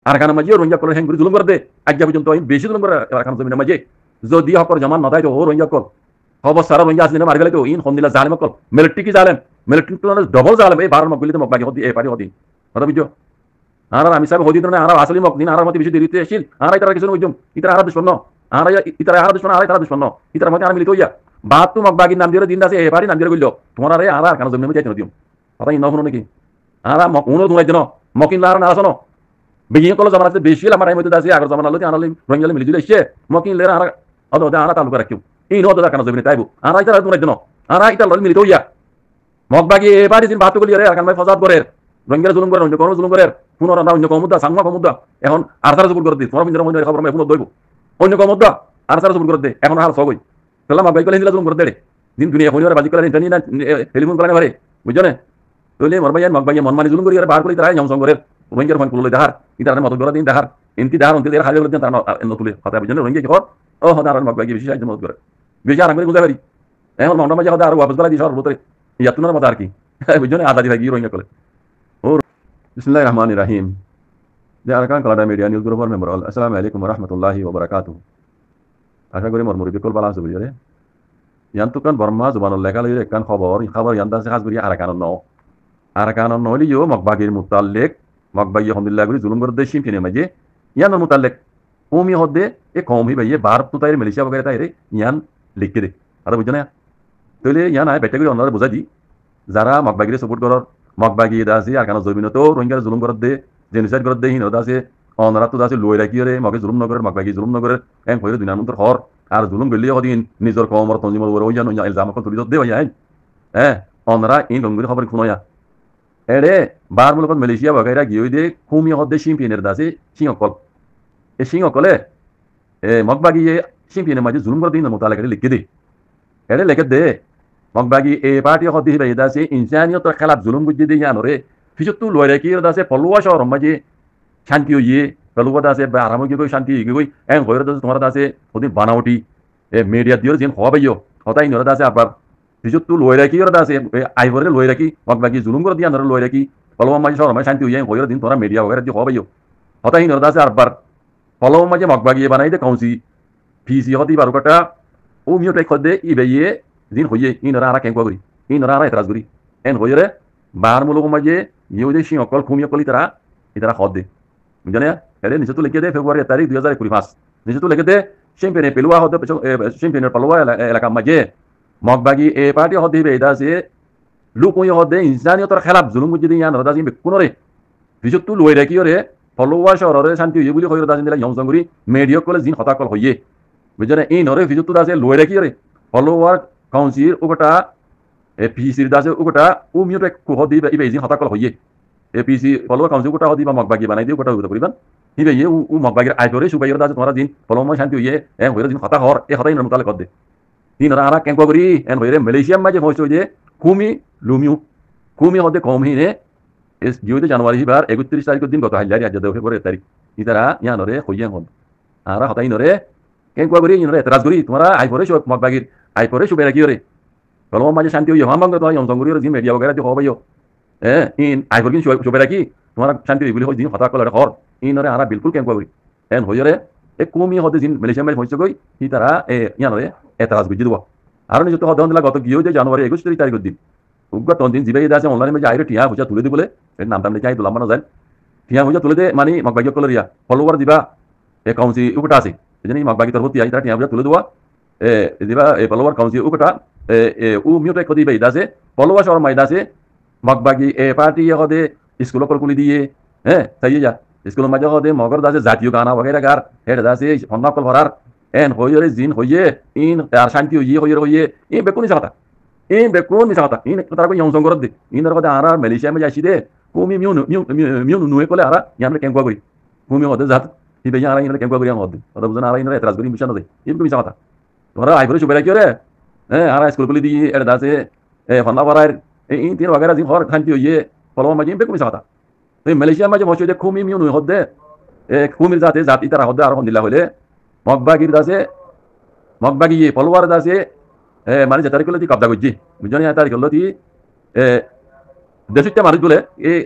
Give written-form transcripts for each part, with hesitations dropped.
আরাকানের মাঝে Rohingya call hang করে জুলুম করে দে আজ্ঞা পর্যন্ত বেশি জুলুম করে আরাকান জমিনের মাঝে যদি হকর জমান নদাই তো ও রোহিঙ্গা কল খবর সারা রোহিঙ্গা আসলে মার গেলে তো ইন হন্দিলা জালেম কল মিলিটারি কি জালেম মিলিটারি তো ডবল জালেম এই বারো মকবিলিতে মকবাগি হদি এ পারি হদি কথা বুঝছো আর আমি সাহেব হদি না আর আসলে মক দিন আর মতে বেশি দেরিতে আসিল আর ইতারা কিছু বুঝুম ইতারা আর দুশমন আর ইতারা আর দুশমন আর ইতারা দুশমন ইতারা মতে আর মিলিত হইয়া বাত তো মকবাগি নাম দিয়ে দিন আছে এ পারি নাম দিয়ে কইলো তোমার আরে আর কারণ জমিনে যাইতে দিও কথা ইন হনো নাকি আর মক উনো দুনাই দিন মকিন লার না আসনো বেগিয়ে কল জামানা আছে বেশি আমার মধ্যে আছে আগর জামানা লতি আনালি রোহিঙ্গা মিলি দিলে এসে মকিন লেরা আর অদ আর তালুক রাখিও এই নদ কারণ জমিনে তাইবো আর ইতারা দুনাই দিন আর ইতারা মিলিত হইয়া মকবাগি এ পারি দিন বাত কলি আরে আরাকান ভাই ফসাদ করে রোহিঙ্গা জুলুম করে অন্য কোনো জুলুম করে পুনরা না অন্য কমুদ্দা সাংমা কমুদ্দা এখন আর সারা জবুল করে দি তোমার পিঞ্জরা মধ্যে খবর আমি দইব অন্য কমুদ্দা আর সারা জবুল করে দে এখন আর সবই তাহলে মকবাগি কলে হিলা জুলুম করে দে দিন দুনিয়া হইরে বাজি করে জানি না টেলিফোন করে পারে বুঝছো না তইলে মরবাই মকবাগি মন মানি জুলুম করে বার করে তারা যমসং করে রোহিঙ্গার ফোন কুলে দেখার ইতার মত করে দিন দেখার এমতি দেখার অন্তে দেখার হালে দিন তার নতুলে কথা বুঝছো না রোহিঙ্গা কি কর ও হদার মকবাগি বেশি সাহায্য মত করে বেশি আর আমি গুজা পারি এখন মন্ডা মাঝে হদা আর ওয়াপস গলা দি সর বলতে ইয়াতুনার মত আর কি বুঝছো না আজাদি ভাই রোহিঙ্গা কলে Bismillahirrahmanirrahim. Diarahkan kepada media news group member. Assalamualaikum warahmatullahi wabarakatuh. আশা করি মোর মুরব্বী কল বালা আছে বুঝলে ইয়ান্তুকান বর্মা জুবানুল লেখা লইরে কান খবর ইয়ান্দাসে কাজ করি আরাকান নলিও মকবাগির মুতাল্লিক মকবাগি আলহামদুলিল্লাহ করি জুলুম করে দেশিম ফিনে মাঝে ইয়ান মুতাল্লিক কওমি হদে এ কওমি ভাইয়ে ভারত তো তাইরে মালয়েশিয়া বগেরে তাইরে ইয়ান লিখকে দে আর বুঝছো না তইলে ইয়ান আয় বেটা করে অন্যরা বুঝাই দি যারা মকবাগিরে সাপোর্ট করর মকবাগি দাসি আর কান জমিনতো রোহিঙ্গার জুলুম করে দে জেনোসাইড করে দে হিন দাসে অনরা তো দাসে লই রাখি রে মগে জুলুম নগরের মকবাগি জুলুম নগরের এন কইরে দুনিয়ার মন্তর হর আর জুলুম গলি হদিন নিজর কমর তঞ্জিমর ওর ওইয়া নয়া ইলজাম কল তুলি দে ওয়া অনরা ইন গঙ্গুরি খবর খুনয়া এরে বার মুলক মালয়েশিয়া বগাইরা গিয়ে দে কুমি হদে শিমপিনের দাসে সিংকল এ সিংকলে মকবাগি শিমপিনের মাঝে জুলুম করে দিন মোতালেকা লিখে দে এরে লিখে দে মকবাগি এ পার্টি হদি ভাই দাসে ইনসানিয়তের খেলাফ জুলুম বুঝি দে ইয়ানরে ফিজতু লই রাখি দাসে ফলুয়া শহর মাঝে শান্তি হইয়ে ফলুয়া দাসে আরাম গই শান্তি গই এন কইরা দাসে তোমার দাসে হদিন বানাউটি এ মিডিয়া দিও যেন হবাইও হতাই নরা দাসে আবার ফিজতু লই রাখি ওরা দাসে আইভরে লই রাখি মকবাগি জুলুম করে দিয়া নরা লই রাখি ফলুয়া মাঝে শহর মাঝে শান্তি হইয়ে কইরা দিন তোরা মিডিয়া বগেরা দি হবাইও হতাই নরা দাসে আবার ফলুয়া মাঝে মকবাগি বানাই দে কাউন্সি ফিসি হদি বারুকাটা ও মিও টাই খদে ইবেয়ে দিন হইয়ে ইনরা আরা কেন করি ইনরা আরা এতরাজ করি এন হইরে বার মুলক মাঝে ইউদে সিং অকল খুমি অকল ইতারা খদ দে বুঝনে এরে নিচে তো লিখে দে ফেব্রুয়ারি তারিখ 2025 নিচে তো লিখে দে শিমপেনে পেলুয়া হদে শিমপেনের পালুয়া এলাকা মাঝে মকবাগি এ পার্টি হদে বেদাসে লুকই হদে ইনসানিয়তের খেলাফ জুলুম বুঝি দিয়া নরদা জিম কোনরে বিজুক তু লই রাখি রে ফলোয়া শহরে শান্তি হইয়ে বলি কইরা দাজিন দিলা ইয়ংসংগুরি মেডিও কলে জিন হতা কল হইয়ে বুঝনে এই নরে বিজুক তু দাসে লই রাখি রে ফলোয়ার কাউন্সিল ওটা পিসির দাসে ওটা ও মিউট হদি ইবে জিন হতা কল হইয়ে পিসি ফলোয়ার কাউন্সিল ওটা হদি বা মকবাগি বানাই দিয়ে ওটা হইতে পারিবান হিবে ইয়ে ও মকবাগির আইপরে সুবাইর দাসে তোমার দিন ফলোমা শান্তি হইয়ে এন হইরা জিন হতা হর এ হতাই নরমতালে কর দে তিন আরা কেন করি এন হইরে মালয়েশিয়া মাঝে হইছে যে কুমি লুমিউ কুমি হদে কম হিনে এস জিওতে জানুয়ারি হিবার 31 তারিখের দিন গত হাজারি আজ দেবে ফেব্রুয়ারি তারিখ ইতারা ইয়ানরে হইয়ে হন আরা হতাই নরে কেন করি ইনরে এতরাজ করি তোমার আইপরে সব মকবাগির আইপরে সুবে রাখি রে ফলোমা মাঝে শান্তি হইয়ে হাম বাঙ্গ তো ইয়ংসংগুরি জিন মিডিয়া বগেরা দি হবাইও ইন আইপর কিন সুবে রাখি তোমার শান্তি হই বলি হই দিন হতা কল হর ইনরে আরা বিলকুল কেন করি এন হইরে এ কুমি হদে জিন মালয়েশিয়া মাঝে হইছে কই ইতারা ইয়ানরে এতরাজ বুঝি দিব আর নিজে তো হদন দিলা গত গিয়ে যে জানুয়ারি 21 তারিখের দিন উগ্র তন্দিন জিবে দাসে অনলাইনে মধ্যে আইরে টিয়া বুঝা তুলে দিবলে এর নাম টাম চাই দুলাম না যায় টিয়া বুঝা তুলে দে মানে মকবাগি কলরিয়া ফলোয়ার দিবা এ কাউন্সি উকটা আছে এজনি মকবাগি তরফতি আই তা টিয়া বুঝা তুলে দেওয়া দিবা এ ফলোয়ার কাউন্সি উকটা ও মিউটে কদি বে দাসে ফলোয়ার সর মাই দাসে মকবাগি এ পার্টি হদে স্কুল কলকুলি দিয়ে তাই যা স্কুল মাঝে হদে মগর দাসে জাতীয় গানা বগেরা গার হেড দাসে ফন্নাকল ভরার এন হইরে জিন হইয়ে ইন আর শান্তি হইয়ে ই বেকুনি সাতা ইন বেকুন মি সাতা ইন তারা কো ইয়ং সংগর দে ইন তারা কো আরা মালয়েশিয়া মে যাইছি দে কুমি মিউ নুয়ে কোলে আরা ইয়ামে কেন করি কুমি হদে জাত ই বে আরা ইন কেন করি হদে ওদা বুঝনা আরা ইন এতরাজ করি মিশন দে ইন কো মি সাতা তোরা আইবরে সুবেরা কি রে আরা স্কুল কলি দি এর দাসে ফন্না ভরার ইন তিন वगैरह জিন হর শান্তি হইয়ে ফলো মাঝে বেকুন মি সাতা তো মালয়েশিয়া মাঝে বসে দে কুমি মিউ নুয়ে হদে কুমির জাতে জাতি তারা হদে আর হন্দিলা হইলে মকবাগির দাসে মকবাগি ফলোয়ার দাসে মানে যে তারিখ হলো কবজা করছি বুঝলি তারিখ হলো দেশটা মানুষ বলে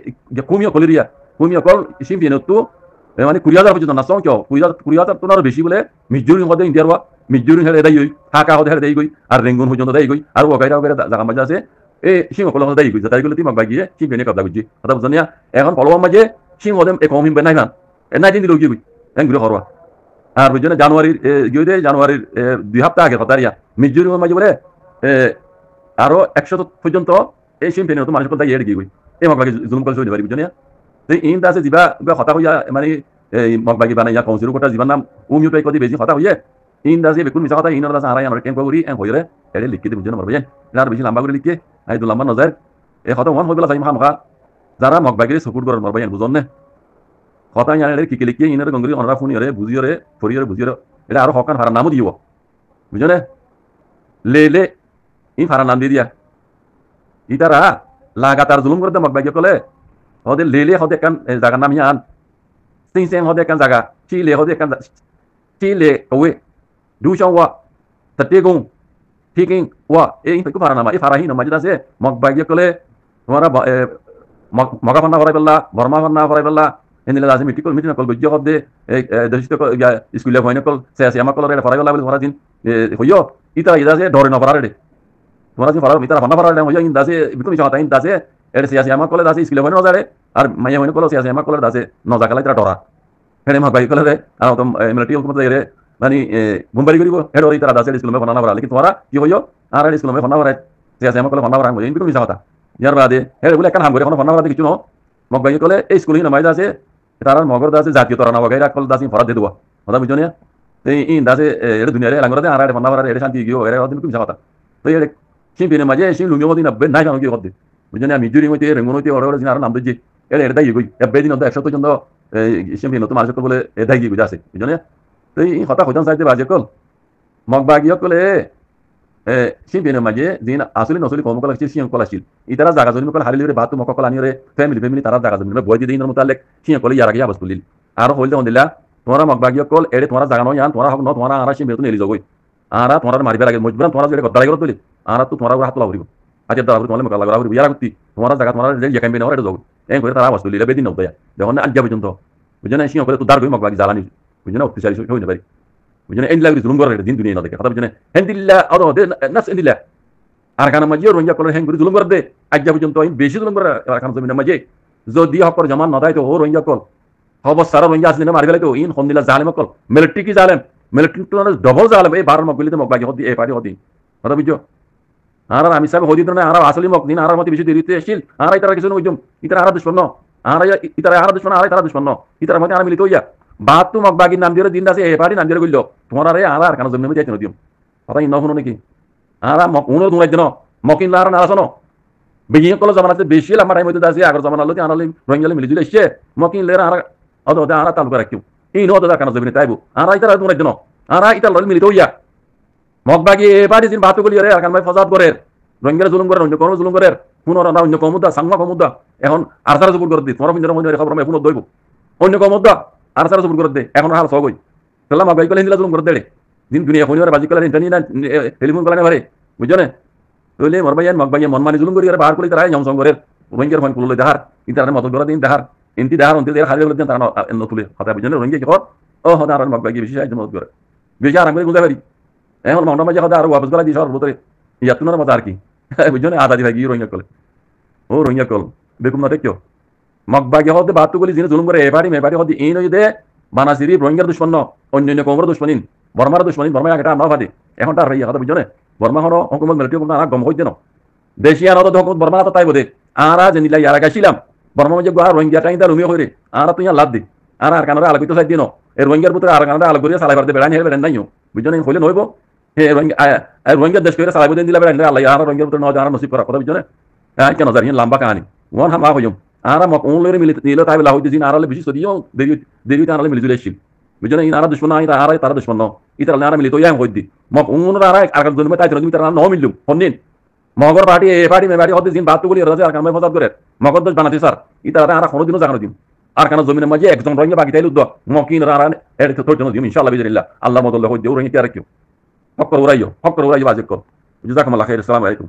কুমিও কলিরিয়া কুমিও কল সিম্পিয়ে তো মানে 20,000 পর্যন্ত না সং কেউ 20,000 তো আরো বেশি বলে মিজুরি মধ্যে ইন্ডিয়ার ওয়া মিজুরি হেলে দেই গই হাকা হতে হেলে দেই গই আর রেঙ্গুন পর্যন্ত দেই গই আর ওগাইরা ওগাইরা জায়গা মাঝে আছে এই সিংহ কলম দেই গই তাই গুলো তিমাক বাগিয়ে চিপেনে কবলা গুজি কথা বুঝনিয়া এখন কলম মাঝে সিংহ দেম এক কম হিম নাই না নাই দিন দিল গই এন গুলো করবা আর বুঝনে জানুয়ারির গিয়ে জানুয়ারির 2 সপ্তাহ আগে কথা ইয়া মিজুরি মাঝে বলে আরো 100 পর্যন্ত এই সিম্পেনে তো মানুষ কথা ইয়ে গই এই মক বাগি জুলুম করে চলে পারি বুঝনিয়া ইন আছে যিবা কথা হইয়া মানে এই মগবাগি বানাইয়া কৌশল কোটা জীবন নাম উমিউ পাই কদি বেশি কথা হইয়ে ইন দাসে বেকুন মিছা কথা ইনর দাস আরাই আনর কেন করি এন হইরে এরে লিখি দি বুঝনা মারবেন আর বেশি লম্বা করে লিখে আই দু লম্বা নজর এ কথা ওয়ান হইবলা যাই মাখা যারা মগবাগি সাপোর্ট করার মারবেন বুঝন না কথা ইয়ারে কি কি লিখে ইনর গঙ্গরি অনরা ফোন ইরে বুঝিয়রে ফরিয়রে বুঝিয়রে এটা আর হকান হারা নাম দিও বুঝনে লে ইন হারা নাম দিয়া ইতারা লাগাতার জুলুম করতে মগবাগি কলে হদে লেলে হদে কান জায়গা নাম ইয়ান সিং সিং হদে কান জায়গা চিলে হদে কান চিলে কবে দুশো ওয়া তাতেগুং ঠিকিং ওয়া এই তো পারা নামা এই ফারাহি নামা যেটা আছে মগবাগিয়ে কলে তোমারা মগা ফান্না ভরাই পেলা বর্মা ফান্না ভরাই পেলা এনিলে আছে মিটিকল মিটিং কল গজ্য হদে দেশিত স্কুলে হয়নি কল সে আমার কলরে ভরাই পেলা বলে ভরা দিন হইও ইতা ইদা আছে ডরে না ভরারে তোমারা যে ভরা মিতারা ফান্না ভরারে হইও ইন দাসে বিকুনি চাতা ইন দাসে এর সিয়াসি আমার কলে দাসে স্কুলে হয়নি নজারে আর মাইয়া হয়নি কল সিয়াসি আমার কলে দাসে নজা কালাই তারা ডরা হেনে মগবাগি কলে রে আর তো মিলিটারি হুকুমত রে মানে বুম্বারি করিব হেড ওই তারা দাসে স্কুলে ফান্না ভরা লেকিন তোমারা কি হইও আর স্কুলে ফান্না ভরা সিয়াসি আমার কলে ফান্না ভরা হইও বিকুনি চাতা ইয়ার বাদে হেড বলে কান হাম করে ফান্না ভরা কিছু ন মগবাগি কলে এই স্কুলে না মাইদা আছে তারা মগর দাসে জাতীয় তরা না বগাইরা কল দাসি ফরা দে দেওয়া কথা বুঝনিয়া এই ইন দাসে এর দুনিয়ারে লাঙ্গরে আর ফান্না ভরা এর শান্তি গিও এর দিন বিকুনি চাতা তো এর সিম্পিনে মাঝে সিম লুমিও মদিনা বে নাই কানো কি করতে বুঝনিয়া মিজুরি মইতে রেঙ্গুন হইতে ওরা আর নাম দিজি এর এর দাই গই এ বেদিন অদা 100 পর্যন্ত সিম্পিনে তো মানুষ বলে এ দাই গই আছে বুঝনিয়া তো এই কথা কইতাম চাইতে বাজে কল মগবাগিও কলে সিম্পিনে মাঝে দিন আসলে নসলি কম কল আছে সিং কল আছিল ইতারা জায়গা জমি call হারিলে Baat mock call আনিরে family তারা জায়গা জমি বই দি দিনের মোতালেক সিং কল ইয়ার আগে আবাস তুলিল আর হইলে দিলা তোমরা মগবাগিও কল এরে তোমরা জায়গা নয় তোমরা হক ন তোমরা আর সিম্পিনে তো নেলি জগই আর তোমরা মারিবার আগে মজবুরান তোমরা যে গদ্দারি করে তুলি আর তো তোমরা হাত লাগাবো আজ দাও তোমালে মক লাগাবো ইয়ার গুতি তোমরা জায়গা তোমরা যে ইয়াকাম বেনা এটা জগই এই করে তারা আবাস তুলিল বেদিন নদয়া যখন আজ পর্যন্ত বুঝনা সিং কল তো দার গই মগবাগি জ্বালানি বুঝনা অত্যাচারী হইতে পারি বুঝনে এন লাগি জুলুম করে দিন দুনিয়া নদে কথা বুঝনে হেন্দিল্লা আরো দে নাস এন্দিল্লা আর কানা মাঝে রোহিঙ্গা কলে হেন করে জুলুম করে দে আজ পর্যন্ত বেশি জুলুম করে আর কানা জমিনের মাঝে যদি হকর জমান নদাই তো ও রোহিঙ্গা কল হব সারা রোহিঙ্গা আসলে মারি গেলে তো ইন হন্দিলা জালেম কল মিলিটারি কি জালেম মিলিটারি তো ডবল জালেম এই 12 মগলিতে মগবাগি হদি এই পারি হদি কথা বুঝছো আর আমি সব হদি না আর আসলে মগ দিন আর মতে বেশি দেরিতে আসিল আর ইতারা কিছু নইজম ইতারা আর দুশমন আর ইতারা আর দুশমন আর ইতারা দুশমন ইতারা মতে আর মিলিত হইয়া বাত তো মগবাগি নাম দিয়ে দিন আছে এই পারি নাম দিয়ে কইলো তোমার আরে আর কানা জমিনে যাইতে নদিম কথা ইন নহনো নাকি আর মক উনো দুলাই দিন মকিন লার না আসনো বেগিয়ে কল জামান আছে বেশি আমার টাইম হইতে আছে আগর জামান আলো আনালে রোহিঙ্গা মিলি জুলে এসে মকিন লের আর অদ আর তালু করে রাখিও ইন অদ কানা জমিনে তাইবো আর ইতারা দুলাই দিন আর ইতারা মিলিত হইয়া মগবাগি এ পারি দিন বাত কলি আরে আর কান ভাই ফসাদ করে রোহিঙ্গা জুলুম করে অন্য কোন জুলুম করে পুনর না অন্য কমুদা সাংমা কমুদা এখন আর তারা জুলুম করে দি তোমরা পিন্দর মধ্যে খবর আমি পুনর দইব অন্য কমুদা আর তারা জুলুম করে দে এখন আর সগই তাহলে মগবাগি কলে হিন্দলা জুলুম করে দে দিন দুনিয়া কোনিবার বাজি কলে ইন্টারনি না টেলিফোন কলে না ভারে বুঝছো না তইলে মরবাইয়ান মগবাগি মন মানি জুলুম করি আর বাহার কলি তারা জম সং করে রোহিঙ্গার ফোন কুললে দেহার ইতারে মত গরা দিন দেহার ইনতি দেহার অন্তি দেহার হারিয়ে দিন তারা নতুলে কথা বুঝছো না রোহিঙ্গা কি কর ও হদা আর মগবাগি বেশি সাহায্য মত করে বেশি আর আমি বুঝতে পারি এখন মন্ডা মাঝে হদা আর ওয়াপস গলা দি সর বলতে ইয়া তুনার মত আর কি বুঝছো না আদা দি ভাই রোহিঙ্গা কলে ও রোহিঙ্গা কল বেকুম না দেখিও মগবাগি হদে বাতু কলি জিনে জুলুম করে এবারি মেবারি হদে এই নই দে বানাসিরি রোহিঙ্গার দুশ্মন অন্যান্য কমর দুশ্মনিন বর্মার দুশ্মনিন বর্মা একটা আমরা ফাদি এখন তার রাইয়া কথা বুঝছো না বর্মা হনো হুকুমত মিলিটারি হুকুমত আর গম হইতে না দেশিয়া নদ হুকুমত বর্মা তো তাই বদে আরা জেনিলা ইয়ারা গাছিলাম বর্মা মাঝে গোয়া রোহিঙ্গা টাইম তা লুমিও হইরে আর তুই লাভ দি আর কানাডা আলাকিত সাইড দিনো এর রোহিঙ্গার পুত্র আর কানাডা আলাক করিয়া সালাই বারতে বেড়ানি হেবে নাইও বুঝছো না হইলে নইবো হে রোহিঙ্গা দেশ করে সালাই বদিন দিলা বেড়ানি আল্লাহ আর রোহিঙ্গার পুত্র নয় আর নসিব করা কথা বুঝছো না কেন জানি লম্বা কাহানি ওয়ান হামা হইম আর মক উনলে মিলি নিলো তাই বলা হইতে জিন আরালে বেশি সদিও দেরি আরালে মিলি জুলে আসিল বুঝছো না ইনারা দুশ্মন না ইতা আর তারা দুশ্মন ন ইতারা নারা মিলি তো ইয়াম হইদি মক উনরা আর আর জন্মে তাই তুমি তারা ন মিললু হন্নিন মগর পার্টি এ পার্টি মে পার্টি হতে দিন বাত বলি রাজা আর কামে ফসাদ করে মগর দোষ বানাতে স্যার ইতারা আর কোনোদিনও জাগানো দিন আর কানা জমিনের মাঝে একজন রোহিঙ্গা বাকি তাইলু দ মকিন আর এর তোর জন্য দিম ইনশাআল্লাহ বিজরিল্লাহ আল্লাহ মদল্লাহ হইতে রোহিঙ্গা রাখিও হক করে উড়াইও বাজিক কর জাযাকুমুল্লাহ খাইর আসসালামু আলাইকুম